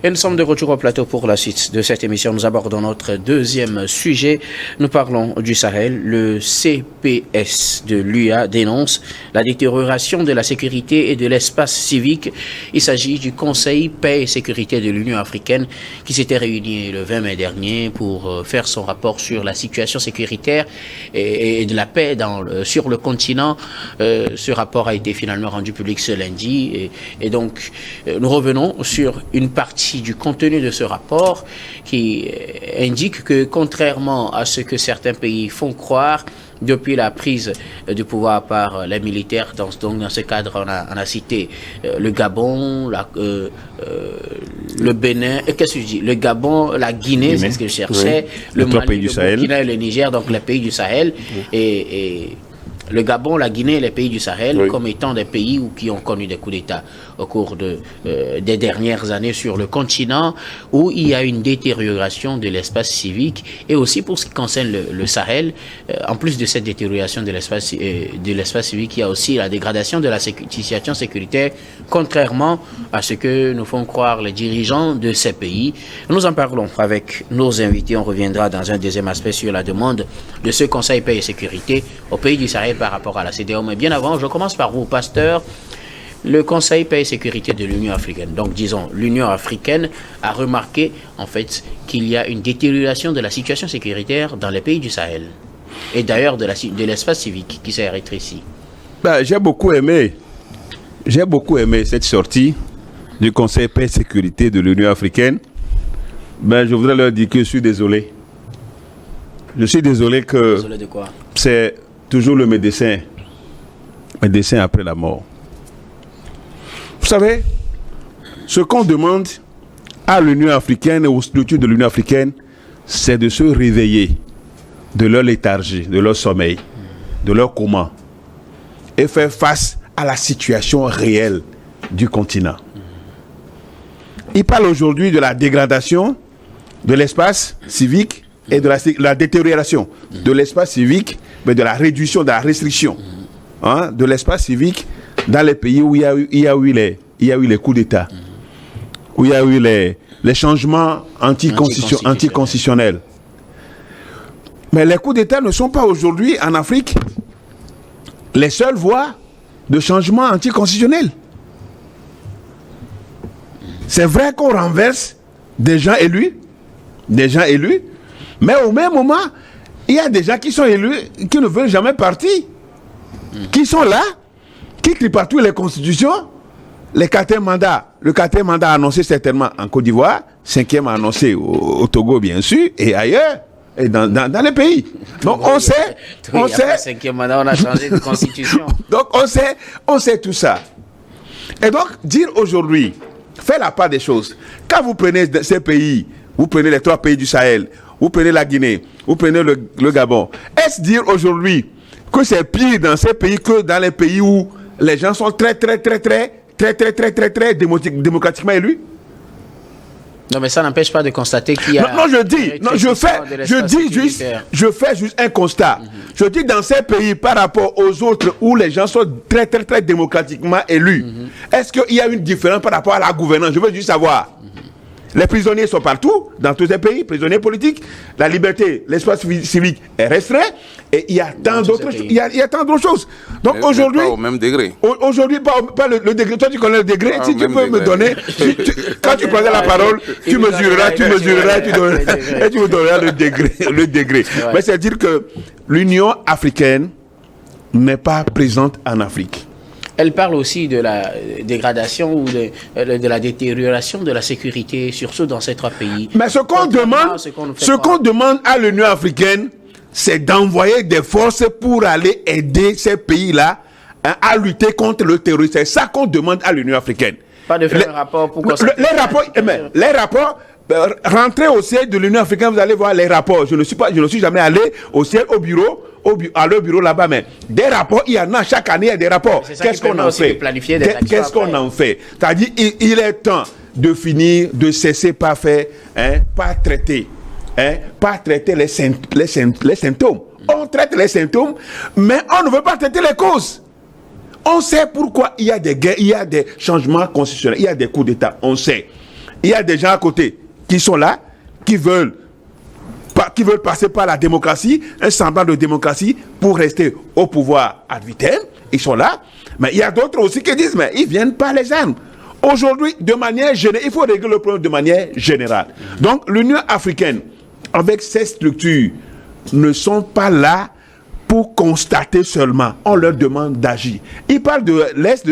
Et nous sommes de retour au plateau pour la suite de cette émission. Nous abordons notre deuxième sujet. Nous parlons du Sahel. Le CPS de l'UA dénonce la détérioration de la sécurité et de l'espace civique. Il s'agit du Conseil paix et sécurité de l'Union africaine qui s'était réuni le 20 mai dernier pour faire son rapport sur la situation sécuritaire et de la paix sur le continent. Ce rapport a été finalement rendu public ce lundi et donc nous revenons sur une partie du contenu de ce rapport qui indique que contrairement à ce que certains pays font croire, depuis la prise du pouvoir par les militaires, donc dans ce cadre, on a cité le Gabon, le Bénin, qu'est-ce que je dis? Le Gabon, la Guinée, c'est ce que je cherchais, le Mali, le Burkina et le Niger, donc les pays du Sahel, et le Gabon, la Guinée et les pays du Sahel comme étant des pays qui ont connu des coups d'État au cours des dernières années sur le continent, où il y a une détérioration de l'espace civique. Et aussi pour ce qui concerne le Sahel, en plus de cette détérioration de l'espace civique, il y a aussi la dégradation de la situation sécuritaire, contrairement à ce que nous font croire les dirigeants de ces pays. Nous en parlons avec nos invités. On reviendra dans un deuxième aspect sur la demande de ce Conseil paix et sécurité aux pays du Sahel par rapport à la CEDEAO. Mais bien avant, je commence par vous, Pasteur. Le Conseil paix et sécurité de l'Union africaine, donc disons l'Union africaine, a remarqué en fait qu'il y a une détérioration de la situation sécuritaire dans les pays du Sahel et d'ailleurs de l'espace civique qui s'est rétréci. J'ai beaucoup aimé cette sortie du Conseil paix et sécurité de l'Union africaine. Je voudrais leur dire que je suis désolé. Je suis désolé que... Désolé de quoi? C'est toujours le médecin après la mort. Vous savez, ce qu'on demande à l'Union africaine et aux structures de l'Union africaine, c'est de se réveiller de leur léthargie, de leur sommeil, de leur coma, et faire face à la situation réelle du continent. Il parle aujourd'hui de la dégradation de l'espace civique et de la détérioration de l'espace civique, mais de la réduction, de la restriction de l'espace civique dans les pays où il y a eu les coups d'État, où il y a eu les changements anticonstitutionnels. Mais les coups d'État ne sont pas aujourd'hui en Afrique les seules voies de changement anticonstitutionnel. C'est vrai qu'on renverse des gens élus, mais au même moment, il y a des gens qui sont élus, qui ne veulent jamais partir, qui sont là, qui tripatouillent les constitutions, les 4e mandats. Le 4e mandat annoncé certainement en Côte d'Ivoire, 5e annoncé au Togo bien sûr, et ailleurs, et dans les pays. Donc on sait... Le 5e mandat, on a changé de constitution. Donc on sait tout ça. Et donc, dire aujourd'hui, faire la part des choses, quand vous prenez ces pays, vous prenez les 3 pays du Sahel, vous prenez la Guinée, vous prenez le Gabon, est-ce dire aujourd'hui que c'est pire dans ces pays que dans les pays où les gens sont très démocratiquement élus? Non, mais ça n'empêche pas de constater qu'il y a... Je fais juste un constat. Je dis dans ces pays par rapport aux autres où les gens sont très démocratiquement élus, est-ce qu'il y a une différence par rapport à la gouvernance? Je veux juste savoir. Les prisonniers sont partout, dans tous ces pays, prisonniers politiques. La liberté, l'espace civique est restreint. Et il y a tant d'autres choses. Il y a tant d'autres choses. Donc aujourd'hui... Pas au même degré. Aujourd'hui, pas le degré. Toi, tu connais le degré. Si tu peux me donner... Quand tu prendras la parole, tu mesureras, et tu me donneras le degré. Ouais. Mais c'est-à-dire que l'Union africaine n'est pas présente en Afrique. Elle parle aussi de la dégradation ou de la détérioration de la sécurité, surtout dans ces 3 pays. Mais ce qu'on demande à l'Union africaine, c'est d'envoyer des forces pour aller aider ces pays-là à lutter contre le terrorisme. C'est ça qu'on demande à l'Union africaine. Pas de faire un rapport pour les rapports, rentrez au siège de l'Union africaine, vous allez voir les rapports. Je ne suis jamais allé au siège, au bureau là-bas, mais des rapports, il y en a chaque année, il y a des rapports. Qu'est-ce qu'on en fait? Qu'est-ce qu'on en fait? C'est-à-dire, il est temps de finir, de cesser par faire, pas traiter les symptômes. On traite les symptômes, mais on ne veut pas traiter les causes. On sait pourquoi il y a des guerres, il y a des changements constitutionnels, il y a des coups d'État, on sait. il y a des gens à côté qui sont là, qui veulent passer par la démocratie, un semblant de démocratie pour rester au pouvoir ad vitam. Ils sont là. Mais il y a d'autres aussi qui disent, mais ils viennent par les armes. Aujourd'hui, de manière générale, il faut régler le problème de manière générale. Donc, l'Union africaine, avec ses structures, ne sont pas là pour constater seulement. On leur demande d'agir. Ils parlent de l'Est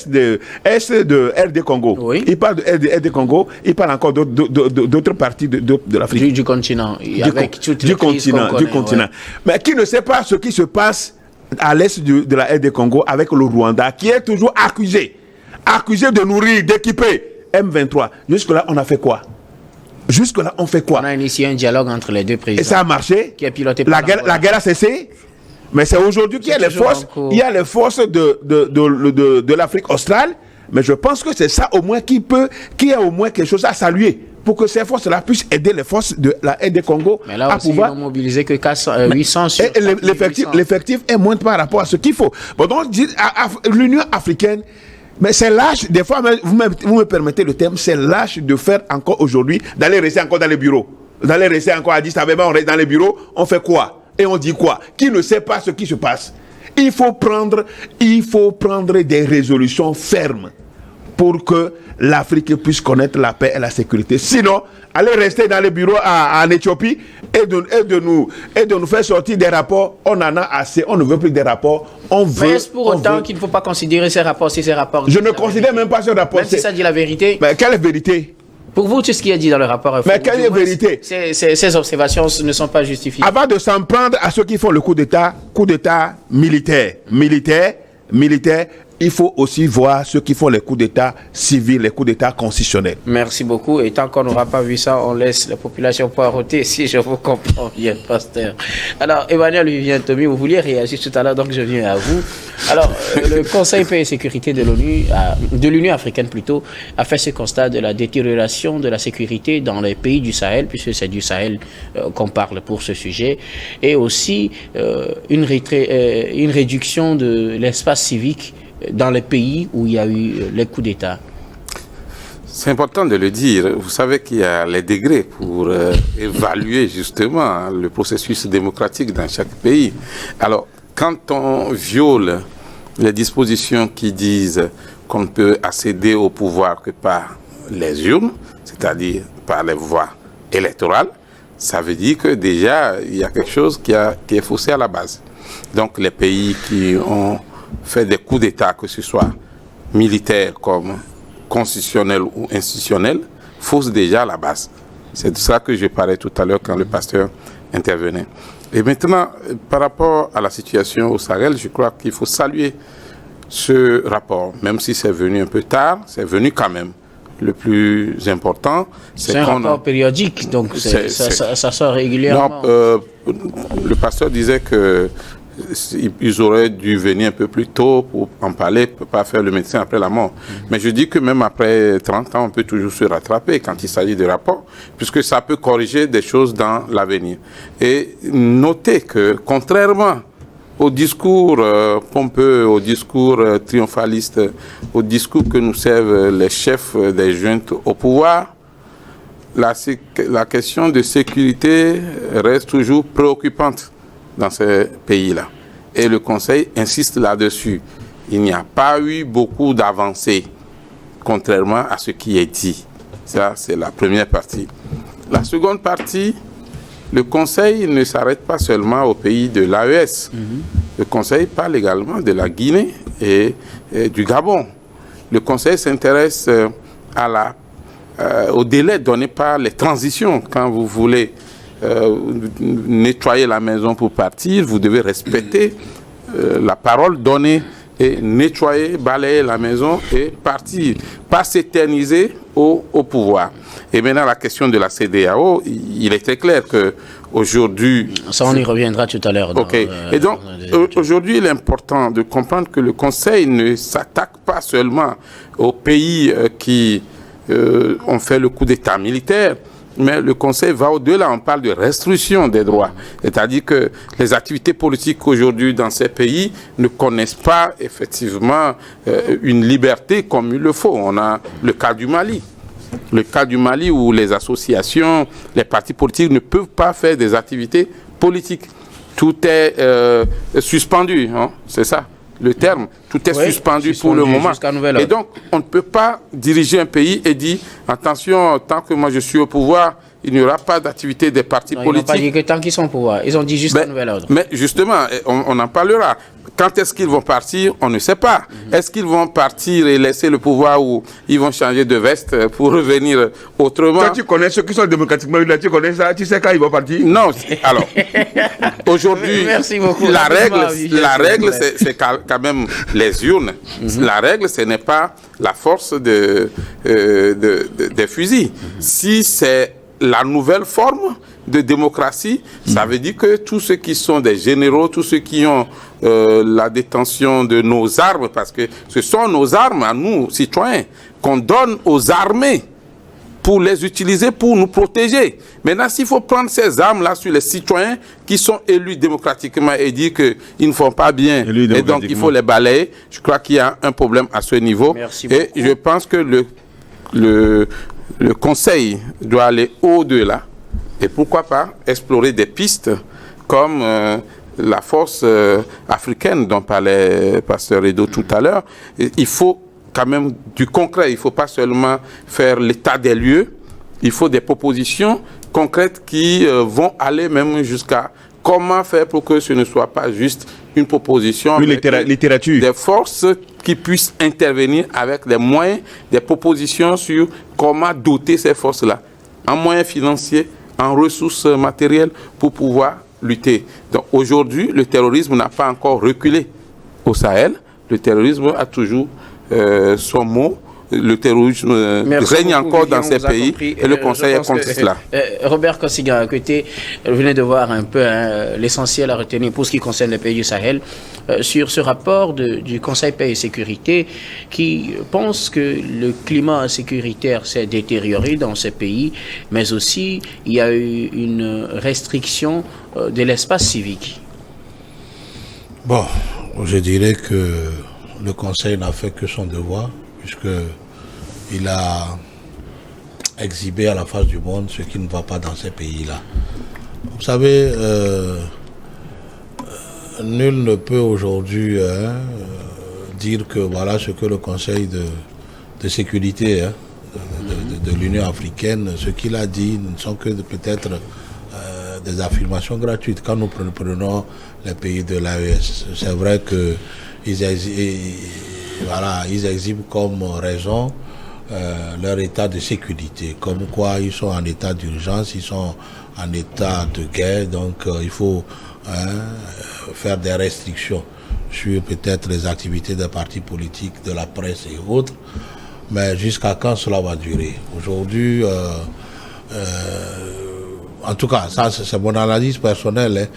de RD Congo. Oui. Ils parlent de RD Congo. Ils parlent encore d'autres parties de l'Afrique. Du continent. Du continent. Ouais. Mais qui ne sait pas ce qui se passe à l'Est de la RD Congo avec le Rwanda, qui est toujours accusé de nourrir, d'équiper M23. Jusque-là, on a fait quoi? Jusque-là, on fait quoi? On a initié un dialogue entre les deux présidents. Et ça a marché. Qui est piloté par la guerre a cessé. Mais c'est aujourd'hui qu'il y a les forces. Il y a les forces de l'Afrique australe. Mais je pense que c'est ça au moins qu'il y a au moins quelque chose à saluer pour que ces forces-là puissent aider les forces de la RD Congo. Mais là aussi, ils n'ont mobilisé que 800 sur l'effectif est moins par rapport à ce qu'il faut. Bon, donc, l'Union africaine. Mais c'est lâche, des fois, vous me permettez le terme, c'est lâche de faire encore aujourd'hui, d'aller rester encore dans les bureaux. D'aller rester encore à Addis Abeba, on reste dans les bureaux, on fait quoi? Et on dit quoi? Qui ne sait pas ce qui se passe? Il faut prendre des résolutions fermes pour que l'Afrique puisse connaître la paix et la sécurité. Sinon, aller rester dans les bureaux en Éthiopie et de nous faire sortir des rapports, on en a assez, on ne veut plus des rapports. Mais est-ce pour autant qu'il ne faut pas considérer ces rapports, Je ne considère même pas ce rapport. Même si ça dit la vérité. Mais quelle vérité? Pour vous, tout ce qui est dit dans le rapport... Mais quelle est la vérité? Ces observations ne sont pas justifiées. Avant de s'en prendre à ceux qui font le coup d'État militaire, il faut aussi voir ceux qui font les coups d'État civils, les coups d'État constitutionnels. Merci beaucoup. Et tant qu'on n'aura pas vu ça, on laisse la population poireauter, si je vous comprends bien, pasteur. Alors, Emmanuel Vivien Tomi, vous vouliez réagir tout à l'heure, donc je viens à vous. Alors, le Conseil paix et sécurité de l'Union africaine plutôt, a fait ce constat de la détérioration de la sécurité dans les pays du Sahel, puisque c'est du Sahel qu'on parle pour ce sujet, et aussi une réduction de l'espace civique dans les pays où il y a eu les coups d'État. C'est important de le dire. Vous savez qu'il y a les degrés pour évaluer justement le processus démocratique dans chaque pays. Alors, quand on viole les dispositions qui disent qu'on ne peut accéder au pouvoir que par les urnes, c'est-à-dire par les voies électorales, ça veut dire que déjà, il y a quelque chose qui est faussé à la base. Donc, les pays qui ont fait des coups d'État, que ce soit militaires comme constitutionnels ou institutionnels, fausse déjà la base. C'est de ça que je parlais tout à l'heure quand le pasteur intervenait. Et maintenant, par rapport à la situation au Sahel, je crois qu'il faut saluer ce rapport, même si c'est venu un peu tard, c'est venu quand même. Le plus important, c'est un rapport périodique, donc ça sort régulièrement. Non, le pasteur disait que ils auraient dû venir un peu plus tôt pour en parler, pour pas faire le médecin après la mort. Mais je dis que même après 30 ans, on peut toujours se rattraper quand il s'agit de rapports, puisque ça peut corriger des choses dans l'avenir. Et notez que, contrairement au discours pompeux, au discours triomphaliste, au discours que nous servent les chefs des juntes au pouvoir, la question de sécurité reste toujours préoccupante dans ces pays-là. Et le Conseil insiste là-dessus. Il n'y a pas eu beaucoup d'avancées, contrairement à ce qui est dit. Ça, c'est la première partie. La seconde partie, le Conseil ne s'arrête pas seulement aux pays de l'AES. Le Conseil parle également de la Guinée et du Gabon. Le Conseil s'intéresse au délai donné par les transitions. Quand vous voulez nettoyer la maison pour partir, vous devez respecter la parole donnée et nettoyer, balayer la maison et partir, pas s'éterniser au pouvoir. Et maintenant, la question de la CEDEAO, il est très clair que aujourd'hui... Ça, on y reviendra tout à l'heure. Ok. Et donc, aujourd'hui, il est important de comprendre que le Conseil ne s'attaque pas seulement aux pays qui ont fait le coup d'État militaire, mais le Conseil va au-delà, on parle de restriction des droits. C'est-à-dire que les activités politiques aujourd'hui dans ces pays ne connaissent pas effectivement une liberté comme il le faut. On a le cas du Mali. le cas du Mali où les associations, les partis politiques ne peuvent pas faire des activités politiques. Tout est suspendu, hein, c'est ça le terme. Tout est suspendu pour le moment. Et donc, on ne peut pas diriger un pays et dire, attention, tant que moi je suis au pouvoir, il n'y aura pas d'activité des partis politiques. Ils n'ont pas dit que tant qu'ils sont au pouvoir, ils ont dit juste un nouvel ordre. Mais justement, on en parlera. Quand est-ce qu'ils vont partir, on ne sait pas. Est-ce qu'ils vont partir et laisser le pouvoir ou ils vont changer de veste pour revenir autrement? Quand tu connais ceux qui sont démocratiquement élus, tu connais ça, tu sais quand ils vont partir? Non, alors, aujourd'hui, la règle, c'est quand même les urnes. La règle, ce n'est pas la force des fusils. Si c'est la nouvelle forme de démocratie, ça veut dire que tous ceux qui sont des généraux, tous ceux qui ont la détention de nos armes, parce que ce sont nos armes à nous, citoyens, qu'on donne aux armées pour les utiliser pour nous protéger. Maintenant, s'il faut prendre ces armes-là sur les citoyens qui sont élus démocratiquement et dire qu'ils ne font pas bien, et donc il faut les balayer, je crois qu'il y a un problème à ce niveau. Et je pense que le Conseil doit aller au-delà et pourquoi pas explorer des pistes comme la force africaine dont parlait Pasteur Edo tout à l'heure. Il faut quand même du concret, il ne faut pas seulement faire l'état des lieux, il faut des propositions concrètes qui vont aller même jusqu'à comment faire pour que ce ne soit pas juste une proposition, mais littérature. Des forces qui puissent intervenir avec des moyens, des propositions sur comment doter ces forces-là, en moyens financiers, en ressources matérielles, pour pouvoir lutter. Donc aujourd'hui, le terrorisme n'a pas encore reculé au Sahel. Le terrorisme a toujours son mot. Le terrorisme règne encore dans ces pays et le Conseil est contre cela. Robert Kossiga, à côté, vous venez de voir un peu l'essentiel à retenir pour ce qui concerne les pays du Sahel sur ce rapport du Conseil paix et sécurité qui pense que le climat sécuritaire s'est détérioré dans ces pays, mais aussi il y a eu une restriction de l'espace civique. Bon, je dirais que le Conseil n'a fait que son devoir, puisqu'il a exhibé à la face du monde ce qui ne va pas dans ces pays-là. Vous savez, nul ne peut aujourd'hui dire que voilà ce que le Conseil de sécurité de l'Union africaine, ce qu'il a dit ne sont que peut-être des affirmations gratuites. Quand nous prenons les pays de l'AES, c'est vrai que ils exhibent comme raison leur état de sécurité, comme quoi ils sont en état d'urgence, ils sont en état de guerre, donc il faut faire des restrictions sur peut-être les activités des partis politiques, de la presse et autres, mais jusqu'à quand cela va durer? Aujourd'hui, en tout cas, ça c'est mon analyse personnelle,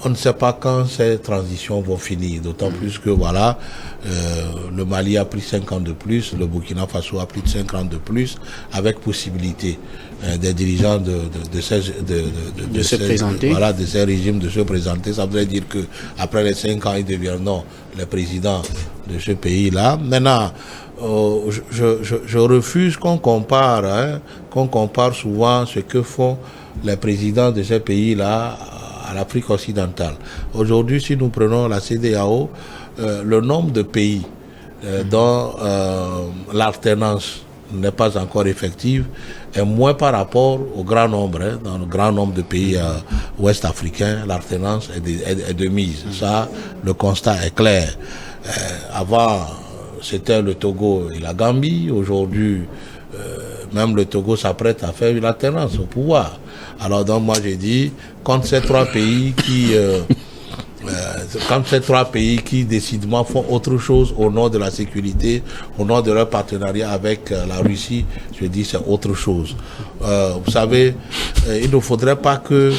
on ne sait pas quand ces transitions vont finir, d'autant plus que voilà, le Mali a pris 5 ans de plus, le Burkina Faso a pris 5 ans de plus, avec possibilité des dirigeants de ces régimes de se présenter. Ça voudrait dire que après les 5 ans, ils deviendront les présidents de ce pays-là. Maintenant, je refuse qu'on compare souvent ce que font les présidents de ces pays-là à l'Afrique occidentale. Aujourd'hui, si nous prenons la CEDEAO, le nombre de pays dont l'alternance n'est pas encore effective est moins par rapport au grand nombre. Dans le grand nombre de pays ouest africains, l'alternance est de mise. Ça, le constat est clair. Avant, c'était le Togo et la Gambie. Aujourd'hui, même le Togo s'apprête à faire une alternance au pouvoir. Alors donc moi j'ai dit, quand ces trois pays qui décidément font autre chose au nom de la sécurité, au nom de leur partenariat avec la Russie, je dis c'est autre chose. Vous savez, il ne faudrait pas que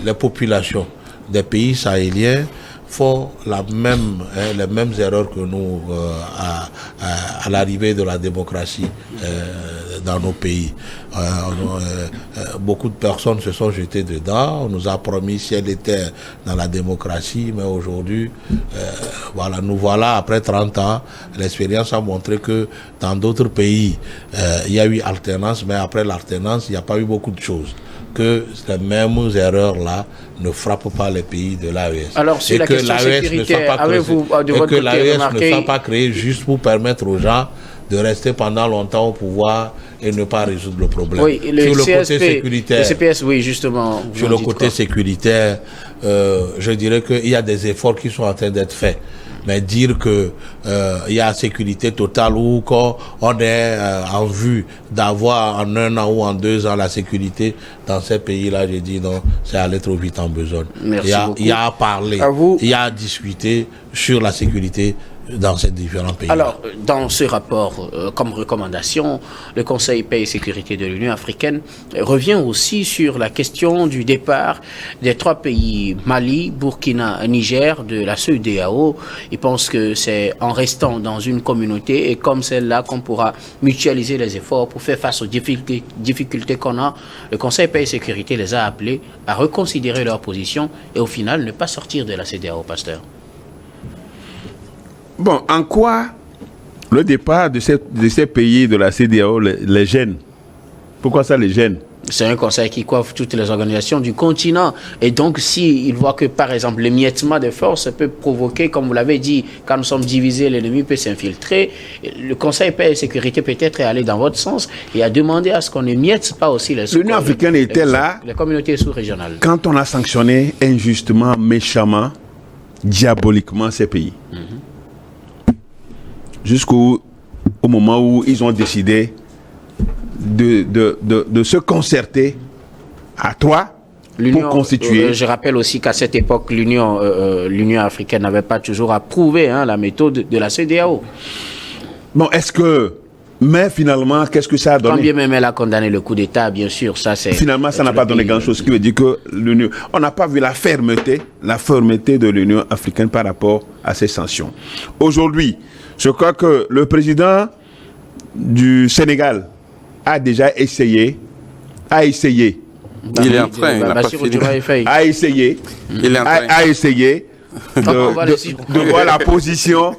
les populations des pays sahéliens font les mêmes erreurs que nous à l'arrivée de la démocratie dans nos pays. Beaucoup de personnes se sont jetées dedans. On nous a promis ciel et terre dans la démocratie, mais aujourd'hui, voilà, nous voilà après 30 ans. L'expérience a montré que dans d'autres pays, il y a eu alternance, mais après l'alternance, il n'y a pas eu beaucoup de choses. Que ces mêmes erreurs-là ne frappent pas les pays de l'AES. Alors, sur la question sécuritaire, avez-vous de votre côté remarqué... ne soit pas créé juste pour permettre aux gens de rester pendant longtemps au pouvoir et ne pas résoudre le problème. Oui, sur le côté sécuritaire, le CPS, oui, justement. Sur le côté sécuritaire, je dirais qu'il y a des efforts qui sont en train d'être faits. Mais dire que il y a sécurité totale ou qu'on est en vue d'avoir en 1 an ou en 2 ans la sécurité dans ces pays-là, j'ai dit non, c'est aller trop vite en besogne. Il y a à parler, il y a à discuter sur la sécurité dans ces différents pays. Alors, dans ce rapport, comme recommandation, le Conseil paix et sécurité de l'Union africaine revient aussi sur la question du départ des 3 pays, Mali, Burkina, Niger, de la CEDEAO. Ils pensent que c'est en restant dans une communauté et comme celle-là qu'on pourra mutualiser les efforts pour faire face aux difficultés qu'on a. Le Conseil paix et sécurité les a appelés à reconsidérer leur position et au final ne pas sortir de la CEDEAO, pasteur. Bon, en quoi le départ de ces pays de la CEDEAO les gêne? Pourquoi ça les gêne? C'est un conseil qui coiffe toutes les organisations du continent. Et donc, s'il voit que, par exemple, l'émiettement des forces peut provoquer, comme vous l'avez dit, quand nous sommes divisés, l'ennemi peut s'infiltrer, le Conseil paix et sécurité peut-être est allé dans votre sens et a demandé à ce qu'on n'émiette pas aussi les L'Union africaine était là, les communautés sous-régionales. Quand on a sanctionné injustement, méchamment, diaboliquement ces pays. Jusqu'au moment où ils ont décidé de se concerter à 3 pour constituer. Je rappelle aussi qu'à cette époque, l'Union africaine n'avait pas toujours approuvé la méthode de la CEDEAO. Bon, mais finalement, qu'est-ce que ça a donné? Quand bien même elle a condamné le coup d'État, bien sûr, ça c'est... Finalement, ça n'a pas donné grand-chose, ce qui veut dire que l'Union... On n'a pas vu la fermeté de l'Union africaine par rapport à ces sanctions. Aujourd'hui, je crois que le président du Sénégal a déjà essayé. Il est en train, il n'a pas fini. A essayé de voir la position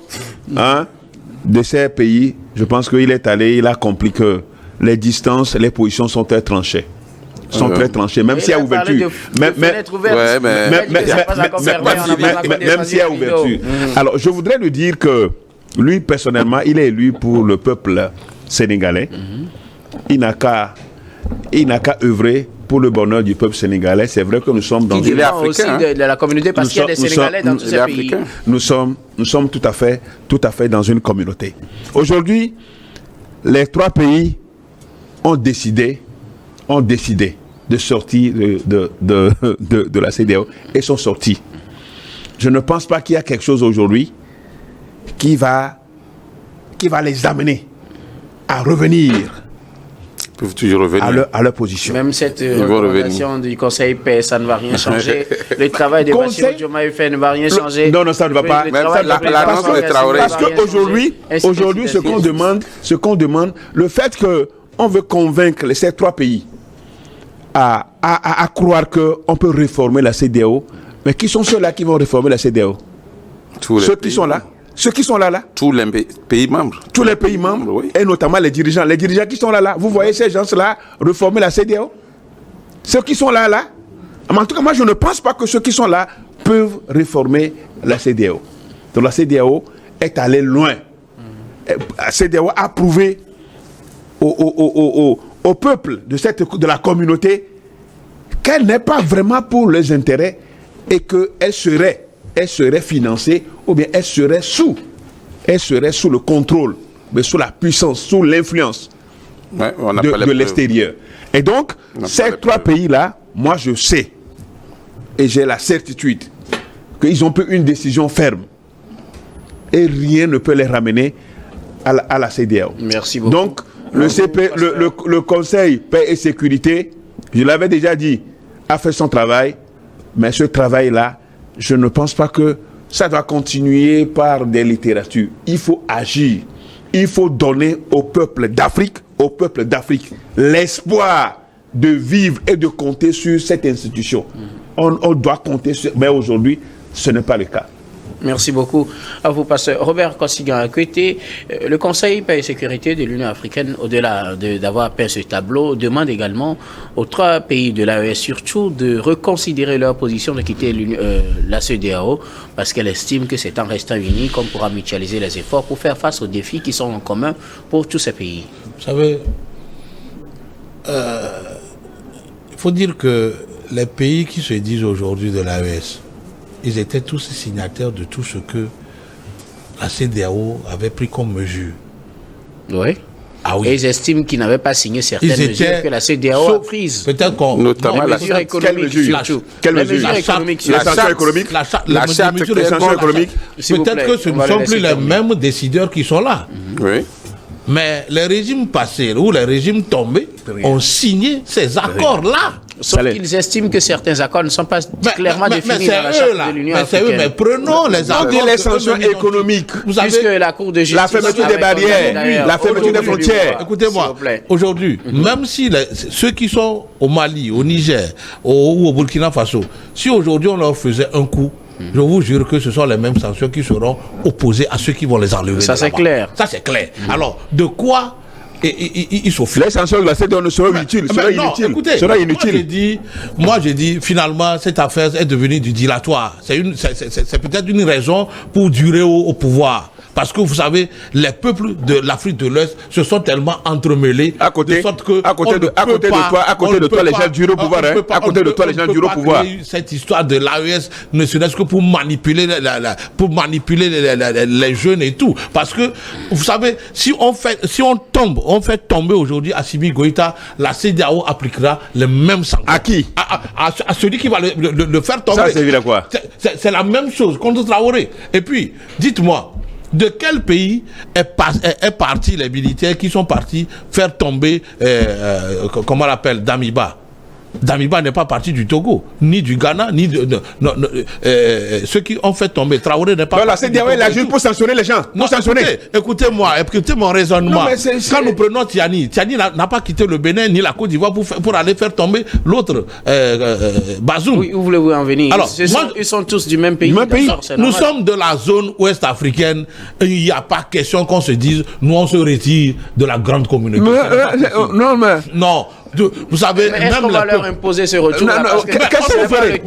de ces pays. Je pense qu'il est allé, il a compris que les distances, les positions sont très tranchées. Même s'il y a ouverture. Même s'il y a ouverture. Alors, je voudrais lui dire que lui, personnellement, il est élu pour le peuple sénégalais. Il n'a qu'à œuvrer pour le bonheur du peuple sénégalais. C'est vrai que nous sommes dans une... aussi de la communauté parce qu'il y a des Sénégalais dans tous ces pays. Nous sommes tout à fait dans une communauté. Aujourd'hui, les 3 pays ont décidé de sortir de la CEDEAO et sont sortis. Je ne pense pas qu'il y a quelque chose aujourd'hui qui va les amener à revenir. Ils peuvent toujours revenir à leur position. Même cette recommandation du Conseil paix, ça ne va rien changer. Le travail de Bassirou Diomaye Faye ne va rien changer. Non, ça ne va pas. Parce qu'aujourd'hui, ce qu'on demande, le fait qu'on veut convaincre ces 3 pays à croire qu'on peut réformer la CEDEAO, mais qui sont ceux-là qui vont réformer la CEDEAO? Ceux qui sont là. Tous les pays membres. Tous les pays membres, oui. Et notamment les dirigeants. Les dirigeants qui sont là. Vous voyez ces gens-là réformer la CEDEAO? Ceux qui sont là. Mais en tout cas, moi, je ne pense pas que ceux qui sont là peuvent réformer la CEDEAO. Donc la CEDEAO est allée loin. La CEDEAO a prouvé au peuple de la communauté qu'elle n'est pas vraiment pour les intérêts et qu'elle serait financée ou bien elle serait sous le contrôle, mais sous la puissance, sous l'influence de l'extérieur. Et donc, ces 3 pays-là, moi je sais et j'ai la certitude qu'ils ont pris une décision ferme et rien ne peut les ramener à la CEDEAO. Merci beaucoup. Donc, le Conseil paix et sécurité, je l'avais déjà dit, a fait son travail, mais ce travail-là, je ne pense pas que ça doit continuer par des littératures. Il faut agir. Il faut donner au peuple d'Afrique, au peuple d'Afrique l'espoir de vivre et de compter sur cette institution. On doit compter sur... Mais aujourd'hui, ce n'est pas le cas. Merci beaucoup à vous, pasteur. Robert Kossigan-Akwete, le Conseil paix et sécurité de l'Union africaine, au-delà d'avoir peint ce tableau, demande également aux 3 pays de l'AES surtout de reconsidérer leur position de quitter la CEDEAO parce qu'elle estime que c'est en restant unis qu'on pourra mutualiser les efforts pour faire face aux défis qui sont en commun pour tous ces pays. Vous savez, il faut dire que les pays qui se disent aujourd'hui de l'AES, ils étaient tous signataires de tout ce que la CEDEAO avait pris comme mesure. Oui. Ah oui. Et ils estiment qu'ils n'avaient pas signé certaines mesures que la CEDEAO a prises. Peut-être qu'on... Notamment la mesure économique surtout. Quelle mesure? La économique La sanction économique. La sanction économique. Peut-être que ce ne sont plus les mêmes décideurs qui sont là. Oui. Mais les régimes passés ou les régimes tombés ont signé ces accords-là. Sauf qu'ils estiment que certains accords ne sont pas clairement définis dans la charte de l'Union africaine. Mais prenons les accords. Les sanctions économiques. Vous savez, puisque la Cour de justice... La fermeture des barrières, la fermeture des frontières. Écoutez-moi, aujourd'hui, même si ceux qui sont au Mali, au Niger ou au Burkina Faso, si aujourd'hui on leur faisait un coup, je vous jure que ce sont les mêmes sanctions qui seront opposées à ceux qui vont les enlever. Ça, c'est clair. Ça, c'est clair. Alors, de quoi ils s'offrent? Les sanctions de la CEDEAO seront inutiles. Sera inutile. Moi, j'ai dit, finalement, cette affaire est devenue du dilatoire. C'est peut-être une raison pour durer au pouvoir. Parce que vous savez, les peuples de l'Afrique de l'Ouest se sont tellement entremêlés à côté de toi, les gens durent au pouvoir. À côté de toi, les gens durent au pouvoir. Cette histoire de l'AES, ne serait-ce que pour manipuler les jeunes et tout. Parce que, vous savez, si on fait tomber aujourd'hui Assimi Goïta, la CEDEAO appliquera les mêmes sanctions. À qui? À celui qui va le faire tomber. Ça, c'est évident quoi? C'est la même chose contre Traoré. Et puis, dites-moi, de quel pays est parti les militaires qui sont partis faire tomber, comment on l'appelle, Damiba? Damiba n'est pas parti du Togo, ni du Ghana, ni ceux qui ont fait tomber. Traoré n'est pas parti. La CEDEAO est là juste pour sanctionner les gens. Écoutez mon raisonnement. Quand nous prenons Tiani n'a pas quitté le Bénin ni la Côte d'Ivoire pour aller faire tomber l'autre, Bazoum. Oui, où voulez-vous en venir? Alors, ils sont tous du même pays. Nous sommes de la zone ouest africaine. Il n'y a pas question qu'on se dise, nous on se retire de la grande communauté. Non. Vous savez, même va leur imposer ce retour. Qu'est-ce que vous ferez?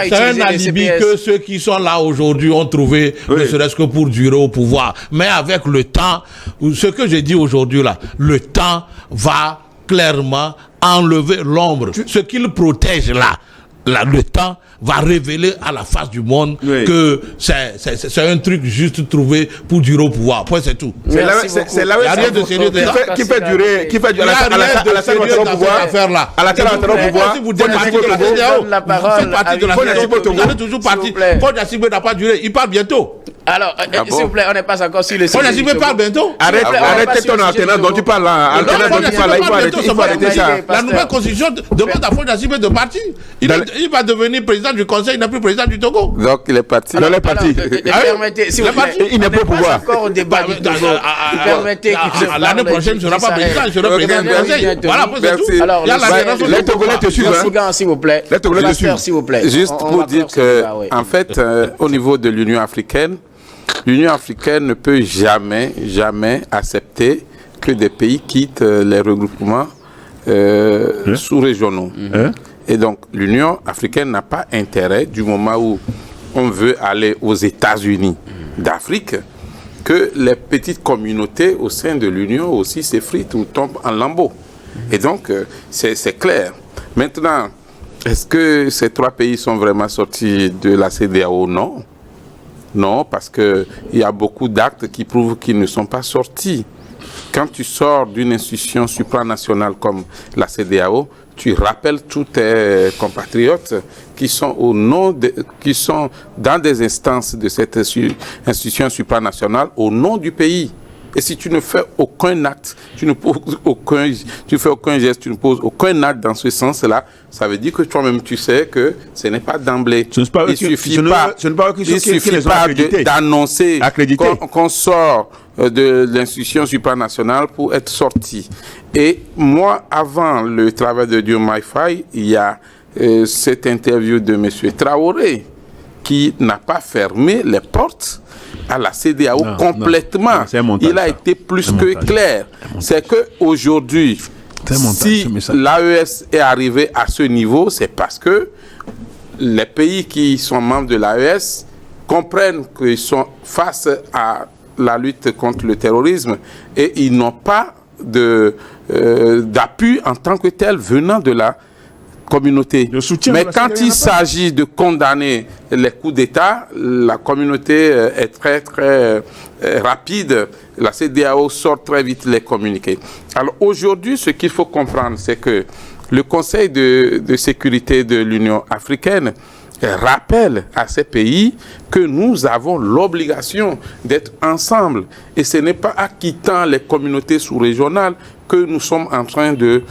C'est un alibi que ceux qui sont là aujourd'hui ont trouvé, ne serait-ce que pour durer au pouvoir. Mais avec le temps, ce que j'ai dit aujourd'hui là, le temps va clairement enlever l'ombre. Ce qu'il protège là, le temps va révéler à la face du monde que c'est un truc juste trouvé pour durer au pouvoir. Point, c'est tout. C'est là qui fait durer à la salle au pouvoir. À la salle au pouvoir. Vous donne la parole. Vous allez toujours partir. Paul Yassibé n'a pas duré. Il part bientôt. Alors, s'il vous plaît, on n'est pas encore sur le sujet. Paul Yassibé part bientôt. Arrêtez ton alternance dont tu parles là. Il faut arrêter ça. La nouvelle constitution demande à Paul Yassibé de partir. Il va devenir président du Conseil, il n'est plus président du Togo. Donc il est parti. Il est parti. Il n'est pas au pouvoir. Encore au débat du Togo. Permettez l'année prochaine, il ne sera pas président, il sera président du Conseil. Voilà, c'est tout. Alors, les Togolais te suivent. S'il vous plaît. Les Togolais te suivent. S'il vous plaît. Juste pour dire que, en fait, au niveau de l'Union africaine ne peut jamais accepter que des pays quittent les regroupements sous-régionaux. Et donc, l'Union africaine n'a pas intérêt, du moment où on veut aller aux États-Unis d'Afrique, que les petites communautés au sein de l'Union aussi s'effritent ou tombent en lambeaux. Et donc, c'est clair. Maintenant, est-ce que ces 3 pays sont vraiment sortis de la CEDEAO? Non. Non, parce qu'il y a beaucoup d'actes qui prouvent qu'ils ne sont pas sortis. Quand tu sors d'une institution supranationale comme la CEDEAO, tu rappelles tous tes compatriotes qui sont qui sont dans des instances de cette institution supranationale au nom du pays. Et si tu ne fais aucun acte, tu fais aucun geste, tu ne poses aucun acte dans ce sens-là, ça veut dire que toi-même tu sais que ce n'est pas d'emblée. Il suffit pas d'annoncer qu'on sort de l'institution supranationale pour être sortis. Et moi, avant le travail de Diomaye Faye, il y a cette interview de M. Traoré qui n'a pas fermé les portes à la CEDEAO complètement. Il a été plus que clair. C'est qu'aujourd'hui, si l'AES est arrivé à ce niveau, c'est parce que les pays qui sont membres de l'AES comprennent qu'ils sont face à la lutte contre le terrorisme et ils n'ont pas d'appui en tant que tel venant de la communauté. Mais quand il s'agit de condamner les coups d'État, la communauté est très très rapide. La CEDEAO sort très vite les communiqués. Alors aujourd'hui, ce qu'il faut comprendre, c'est que le Conseil de sécurité de l'Union africaine rappelle à ces pays que nous avons l'obligation d'être ensemble. Et ce n'est pas en quittant les communautés sous-régionales que nous sommes en train de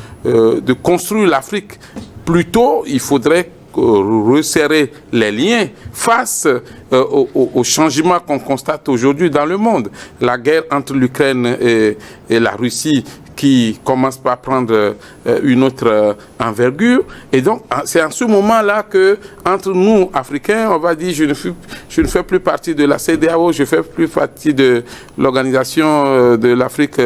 construire l'Afrique. Plutôt, il faudrait resserrer les liens face au changement qu'on constate aujourd'hui dans le monde. La guerre entre l'Ukraine et la Russie qui commence par prendre une autre envergure. Et donc, c'est en ce moment-là que, entre nous, Africains, on va dire, je ne fais plus partie de la CEDEAO, je ne fais plus partie de l'Organisation de l'Afrique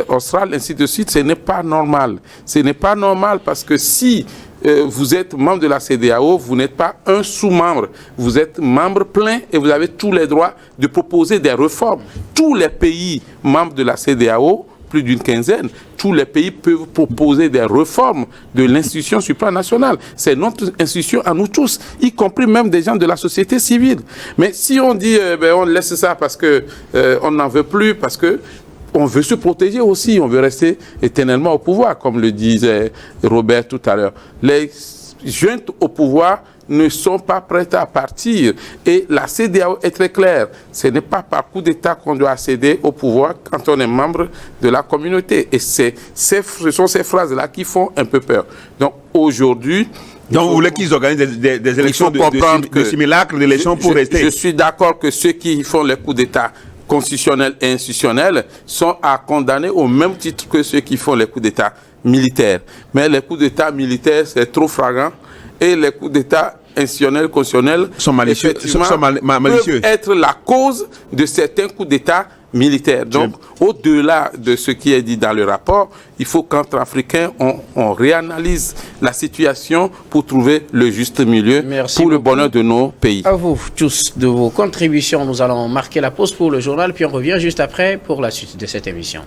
australe, ainsi de suite. Ce n'est pas normal. Ce n'est pas normal parce que si vous êtes membre de la CEDEAO, vous n'êtes pas un sous-membre. Vous êtes membre plein et vous avez tous les droits de proposer des réformes. Tous les pays membres de la CEDEAO, plus d'une quinzaine, tous les pays peuvent proposer des réformes de l'institution supranationale. C'est notre institution à nous tous, y compris même des gens de la société civile. Mais si on dit, on laisse ça parce qu'on n'en veut plus, parce que on veut se protéger aussi, on veut rester éternellement au pouvoir, comme le disait Robert tout à l'heure. Les juntes au pouvoir ne sont pas prêtes à partir. Et la CEDEAO est très claire. Ce n'est pas par coup d'État qu'on doit accéder au pouvoir quand on est membre de la communauté. Et ce sont ces phrases-là qui font un peu peur. Donc aujourd'hui... Donc vous voulez qu'ils organisent des élections de simulacre d'élections pour rester? Je suis d'accord que ceux qui font les coups d'État constitutionnels et institutionnels sont à condamner au même titre que ceux qui font les coups d'État militaires. Mais les coups d'État militaires, c'est trop flagrant. Et les coups d'État institutionnels, constitutionnels, sont malicieux, peuvent être la cause de certains coups d'État militaires. Donc, au-delà de ce qui est dit dans le rapport, il faut qu'entre Africains, on réanalyse la situation pour trouver le juste milieu pour le bonheur de nos pays. À vous tous de vos contributions. Nous allons marquer la pause pour le journal, puis on revient juste après pour la suite de cette émission.